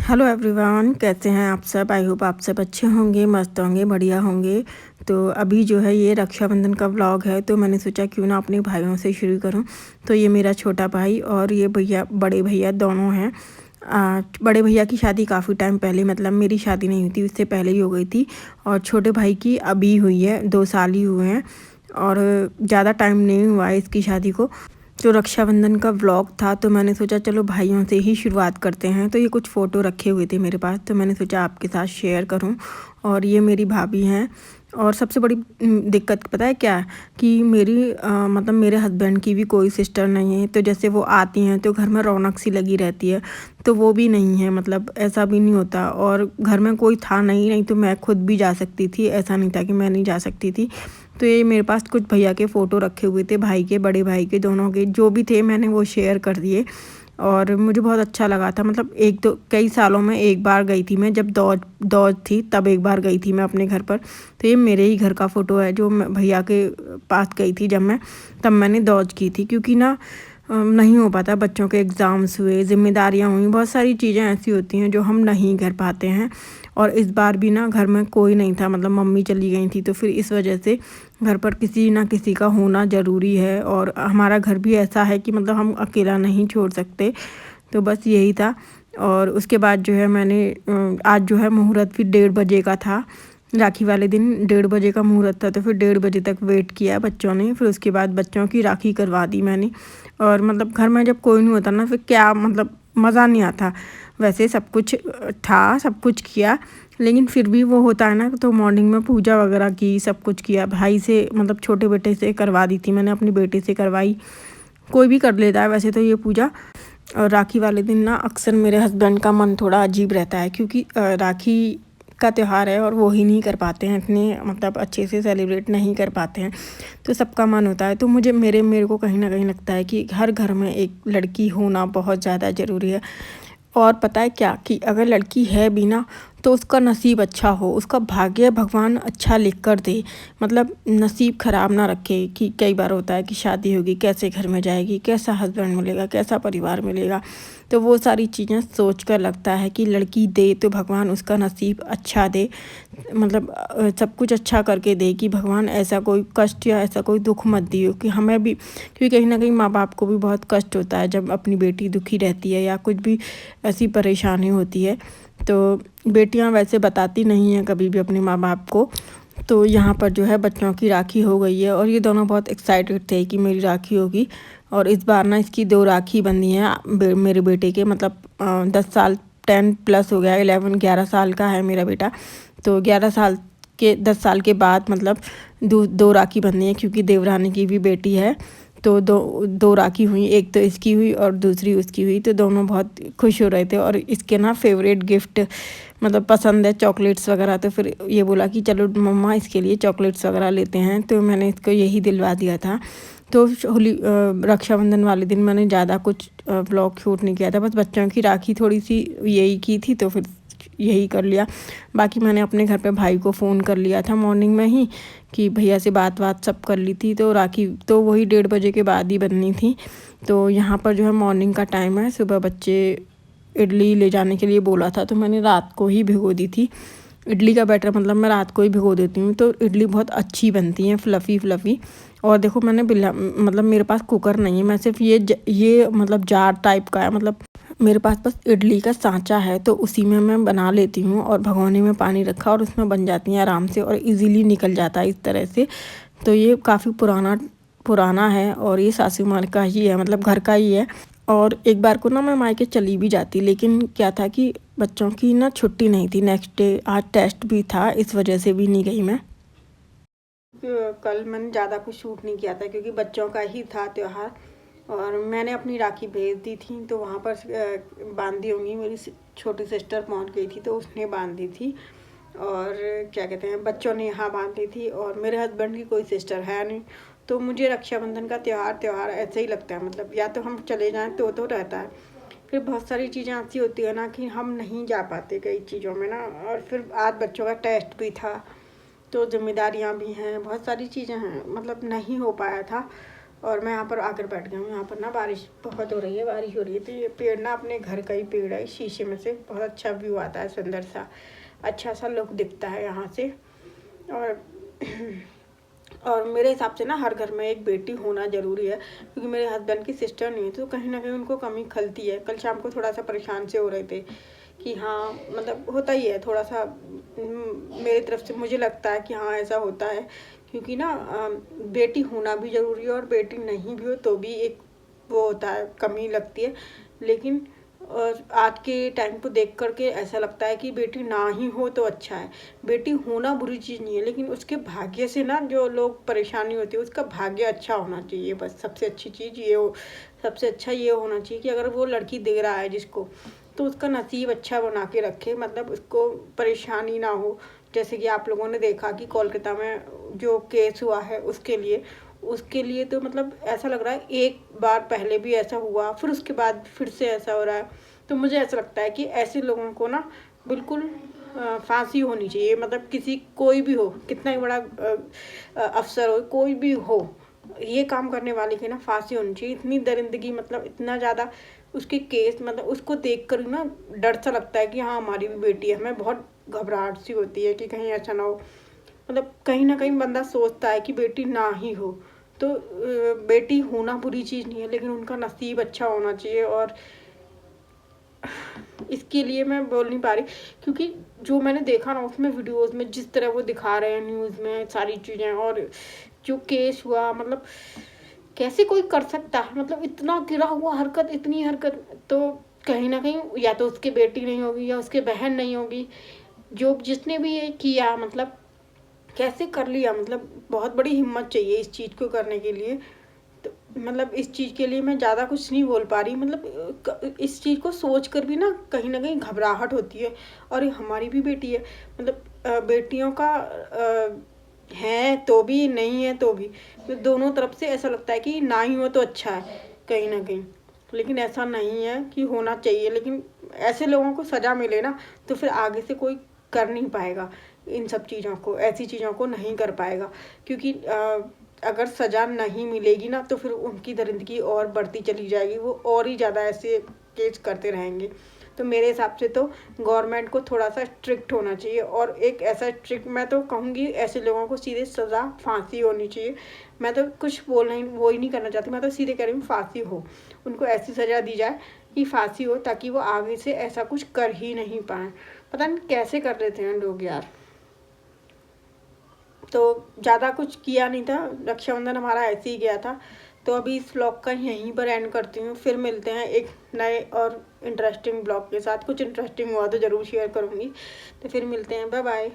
Hello everyone, कैसे हैं आप सब। आई होप आप सब अच्छे होंगे, मस्त होंगे, बढ़िया होंगे। तो अभी जो है ये रक्षाबंधन का व्लॉग है, तो मैंने सोचा क्यों ना अपने भाइयों से शुरू करूं। तो ये मेरा छोटा भाई और ये भैया, बड़े भैया दोनों हैं। बड़े भैया की शादी काफ़ी टाइम पहले, मतलब मेरी शादी नहीं हुई थी उससे पहले ही हो गई थी। और छोटे भाई की अभी हुई है, 2 साल ही हुए हैं और ज़्यादा टाइम नहीं हुआ है इसकी शादी को। जो रक्षाबंधन का व्लॉग था तो मैंने सोचा चलो भाइयों से ही शुरुआत करते हैं। तो ये कुछ फ़ोटो रखे हुए थे मेरे पास, तो मैंने सोचा आपके साथ शेयर करूं। और ये मेरी भाभी हैं। और सबसे बड़ी दिक्कत पता है क्या, कि मेरी मतलब मेरे हस्बैंड की भी कोई सिस्टर नहीं है। तो जैसे वो आती हैं तो घर में रौनक सी लगी रहती है, तो वो भी नहीं है, मतलब ऐसा भी नहीं होता। और घर में कोई था नहीं तो मैं खुद भी जा सकती थी, ऐसा नहीं था कि मैं नहीं जा सकती थी। तो ये मेरे पास कुछ भैया के फ़ोटो रखे हुए थे, भाई के, बड़े भाई के, दोनों के जो भी थे मैंने वो शेयर कर दिए। और मुझे बहुत अच्छा लगा था, मतलब एक तो कई सालों में एक बार गई थी मैं, जब दौज थी तब एक बार गई थी मैं अपने घर पर। तो ये मेरे ही घर का फ़ोटो है जो मैं भैया के पास गई थी जब मैं, तब मैंने दौज की थी। क्योंकि ना नहीं हो पाता, बच्चों के एग्ज़ाम्स हुए, ज़िम्मेदारियाँ हुई, बहुत सारी चीज़ें ऐसी होती हैं जो हम नहीं कर पाते हैं। और इस बार भी ना घर में कोई नहीं था, मतलब मम्मी चली गई थी, तो फिर इस वजह से घर पर किसी ना किसी का होना ज़रूरी है। और हमारा घर भी ऐसा है कि मतलब हम अकेला नहीं छोड़ सकते। तो बस यही था। और उसके बाद जो है मैंने आज जो है मुहूर्त भी 1:30 बजे का था। राखी वाले दिन 1:30 बजे का मुहूर्त था, तो फिर 1:30 बजे तक वेट किया बच्चों ने। फिर उसके बाद बच्चों की राखी करवा दी मैंने। और मतलब घर में जब कोई नहीं होता ना, फिर क्या मतलब मज़ा नहीं आता। वैसे सब कुछ था, सब कुछ किया, लेकिन फिर भी वो होता है ना। तो मॉर्निंग में पूजा वगैरह की, सब कुछ किया। भाई से मतलब छोटे बेटे से करवा दी थी मैंने, अपनी बेटे से करवाई। कोई भी कर लेता है वैसे तो ये पूजा। और राखी वाले दिन ना अक्सर मेरे हस्बैंड का मन थोड़ा अजीब रहता है, क्योंकि राखी का त्यौहार है और वो ही नहीं कर पाते हैं इतने, मतलब अच्छे से सेलिब्रेट नहीं कर पाते हैं। तो सबका मन होता है। तो मेरे को कहीं ना कहीं लगता है कि हर घर में एक लड़की होना बहुत ज़्यादा ज़रूरी है। और पता है क्या, कि अगर लड़की है भी ना, तो उसका नसीब अच्छा हो, उसका भाग्य भगवान अच्छा लिख कर दे। मतलब नसीब ख़राब ना रखे। कि कई बार होता है कि शादी होगी, कैसे घर में जाएगी, कैसा हस्बैंड मिलेगा, कैसा परिवार मिलेगा। तो वो सारी चीज़ें सोच कर लगता है कि लड़की दे तो भगवान उसका नसीब अच्छा दे, मतलब सब कुछ अच्छा करके दे। कि भगवान ऐसा कोई कष्ट या ऐसा कोई दुख मत दियो कि हमें भी, क्योंकि कहीं ना कहीं माँ बाप को भी बहुत कष्ट होता है जब अपनी बेटी दुखी रहती है या कुछ भी ऐसी परेशानी होती है। तो बेटियां वैसे बताती नहीं हैं कभी भी अपने माँ बाप को। तो यहाँ पर जो है बच्चों की राखी हो गई है, और ये दोनों बहुत एक्साइटेड थे कि मेरी राखी होगी। और इस बार ना इसकी 2 राखी बंधी हैं मेरे बेटे के, मतलब 10 साल, 10+ हो गया, 11 11 साल का है मेरा बेटा। तो 11 साल के 10 साल के बाद मतलब दो राखी बंधी हैं, क्योंकि देवरानी की भी बेटी है। तो दो दो राखी हुई, एक तो इसकी हुई और दूसरी उसकी हुई। तो दोनों बहुत खुश हो रहे थे। और इसके ना फेवरेट गिफ्ट, मतलब पसंद है चॉकलेट्स वगैरह। तो फिर ये बोला कि चलो मम्मा इसके लिए चॉकलेट्स वगैरह लेते हैं। तो मैंने इसको यही दिलवा दिया था। तो होली रक्षाबंधन वाले दिन मैंने ज़्यादा कुछ व्लॉग शूट नहीं किया था, बस बच्चों की राखी थोड़ी सी यही की थी, तो फिर यही कर लिया। बाकी मैंने अपने घर पे भाई को फ़ोन कर लिया था मॉर्निंग में ही, कि भैया से बात सब कर ली थी। तो राखी तो वही 1:30 बजे के बाद ही बननी थी। तो यहाँ पर जो है मॉर्निंग का टाइम है, सुबह बच्चे इडली ले जाने के लिए बोला था, तो मैंने रात को ही भिगो दी थी। इडली का बैटर मतलब मैं रात को ही भिगो देती हूँ, तो इडली बहुत अच्छी बनती हैं, फ्लफ़ी फ्लफ़ी। और देखो मैंने बिल्ला, मतलब मेरे पास कुकर नहीं है, मैं सिर्फ ये मतलब जार टाइप का है, मतलब मेरे पास बस इडली का सांचा है, तो उसी में मैं बना लेती हूँ। और भगोने में पानी रखा और उसमें बन जाती हैं आराम से, और इजीली निकल जाता है इस तरह से। तो ये काफ़ी पुराना पुराना है, और ये सासू माँ का ही है, मतलब घर का ही है। और एक बार को ना मैं मायके चली भी जाती, लेकिन क्या था कि बच्चों की ना छुट्टी नहीं थी, नेक्स्ट डे आज टेस्ट भी था, इस वजह से भी नहीं गई मैं। कल मैंने ज़्यादा कुछ शूट नहीं किया था, क्योंकि बच्चों का ही था त्यौहार। और मैंने अपनी राखी भेज दी थी, तो वहाँ पर बांधी होंगी, मेरी छोटी सिस्टर पहुँच गई थी तो उसने बांध दी थी। और क्या कहते हैं, बच्चों ने यहाँ बांधी थी। और मेरे हस्बैंड की कोई सिस्टर है नहीं। तो मुझे रक्षाबंधन का त्यौहार ऐसे ही लगता है, मतलब या तो हम चले जाएं तो रहता है। फिर बहुत सारी चीज़ें ऐसी होती है ना कि हम नहीं जा पाते कई चीज़ों में ना। और फिर आज बच्चों का टेस्ट भी था, तो जिम्मेदारियां भी हैं, बहुत सारी चीज़ें हैं, मतलब नहीं हो पाया था। और मैं यहाँ पर आकर बैठ गया हूँ। यहाँ पर ना बारिश बहुत हो रही है, बारिश हो रही है। तो ये पेड़ ना अपने घर का ही पेड़ है, शीशे में से बहुत अच्छा व्यू आता है, सुंदर सा अच्छा सा लुक दिखता है यहाँ से। और मेरे हिसाब से ना हर घर में एक बेटी होना ज़रूरी है, क्योंकि मेरे हस्बैंड की सिस्टर नहीं है तो कहीं ना कहीं उनको कमी खलती है। कल शाम को थोड़ा सा परेशान से हो रहे थे कि हाँ मतलब होता ही है थोड़ा सा, मेरी तरफ से मुझे लगता है कि हाँ ऐसा होता है, क्योंकि ना बेटी होना भी ज़रूरी है और बेटी नहीं भी हो तो भी एक वो होता है, कमी लगती है। लेकिन आज के टाइम को देख करके ऐसा लगता है कि बेटी ना ही हो तो अच्छा है। बेटी होना बुरी चीज़ नहीं है, लेकिन उसके भाग्य से ना जो लोग परेशानी होती है उसका भाग्य अच्छा होना चाहिए। बस सबसे अच्छी चीज़ ये हो, सबसे अच्छा ये होना चाहिए कि अगर वो लड़की दे रहा है जिसको, तो उसका नसीब अच्छा बना के रखे, मतलब उसको परेशानी ना हो। जैसे कि आप लोगों ने देखा कि कोलकाता में जो केस हुआ है उसके लिए तो मतलब ऐसा लग रहा है एक बार पहले भी ऐसा हुआ, फिर उसके बाद फिर से ऐसा हो रहा है। तो मुझे ऐसा लगता है कि ऐसे लोगों को ना बिल्कुल फांसी होनी चाहिए। मतलब किसी कोई भी हो, कितना ही बड़ा अफसर हो, कोई भी हो, ये काम करने वाले की ना फांसी होनी चाहिए। इतनी दरिंदगी, मतलब इतना ज़्यादा उसके केस, मतलब उसको देख कर ना डर सा लगता है कि हाँ हमारी भी बेटी है। हमें बहुत घबराहट सी होती है कि कहीं ऐसा ना हो। मतलब कहीं ना कहीं बंदा सोचता है कि बेटी ना ही हो। तो बेटी होना बुरी चीज़ नहीं है, लेकिन उनका नसीब अच्छा होना चाहिए। और इसके लिए मैं बोल नहीं पा रही, क्योंकि जो मैंने देखा ना उसमें वीडियोस में जिस तरह वो दिखा रहे हैं न्यूज़ में सारी चीज़ें, और जो केस हुआ, मतलब कैसे कोई कर सकता है, मतलब इतना गिरा हुआ हरकत, इतनी हरकत। तो कहीं ना कहीं या तो उसकी बेटी नहीं होगी या उसकी बहन नहीं होगी, जो जिसने भी ये किया, मतलब कैसे कर लिया। मतलब बहुत बड़ी हिम्मत चाहिए इस चीज़ को करने के लिए। तो मतलब इस चीज़ के लिए मैं ज़्यादा कुछ नहीं बोल पा रही। मतलब इस चीज़ को सोच कर भी ना कहीं घबराहट होती है। और ये हमारी भी बेटी है, मतलब बेटियों का है तो भी, नहीं है तो भी, तो दोनों तरफ से ऐसा लगता है कि ना ही हो तो अच्छा है कहीं ना कहीं। लेकिन ऐसा नहीं है कि होना चाहिए। लेकिन ऐसे लोगों को सज़ा मिले ना तो फिर आगे से कोई कर नहीं पाएगा इन सब चीज़ों को, ऐसी चीज़ों को नहीं कर पाएगा। क्योंकि अगर सज़ा नहीं मिलेगी ना तो फिर उनकी दरिंदगी और बढ़ती चली जाएगी, वो और ही ज़्यादा ऐसे केस करते रहेंगे। तो मेरे हिसाब से तो गवर्नमेंट को थोड़ा सा स्ट्रिक्ट होना चाहिए, और एक ऐसा स्ट्रिक्ट, मैं तो कहूँगी ऐसे लोगों को सीधे सज़ा फांसी होनी चाहिए। मैं तो कुछ बोलना ही वो ही नहीं करना चाहती, मैं तो सीधे कह रही हूँ फांसी हो, उनको ऐसी सज़ा दी जाए कि फांसी हो, ताकि वो आगे से ऐसा कुछ कर ही नहीं पाएँ। पता नहीं कैसे कर रहे थे लोग यार। तो ज़्यादा कुछ किया नहीं था, रक्षाबंधन हमारा ऐसे ही गया था। तो अभी इस ब्लॉग का यहीं पर एंड करती हूँ, फिर मिलते हैं एक नए और इंटरेस्टिंग ब्लॉग के साथ। कुछ इंटरेस्टिंग हुआ तो ज़रूर शेयर करूँगी। तो फिर मिलते हैं, बाय बाय।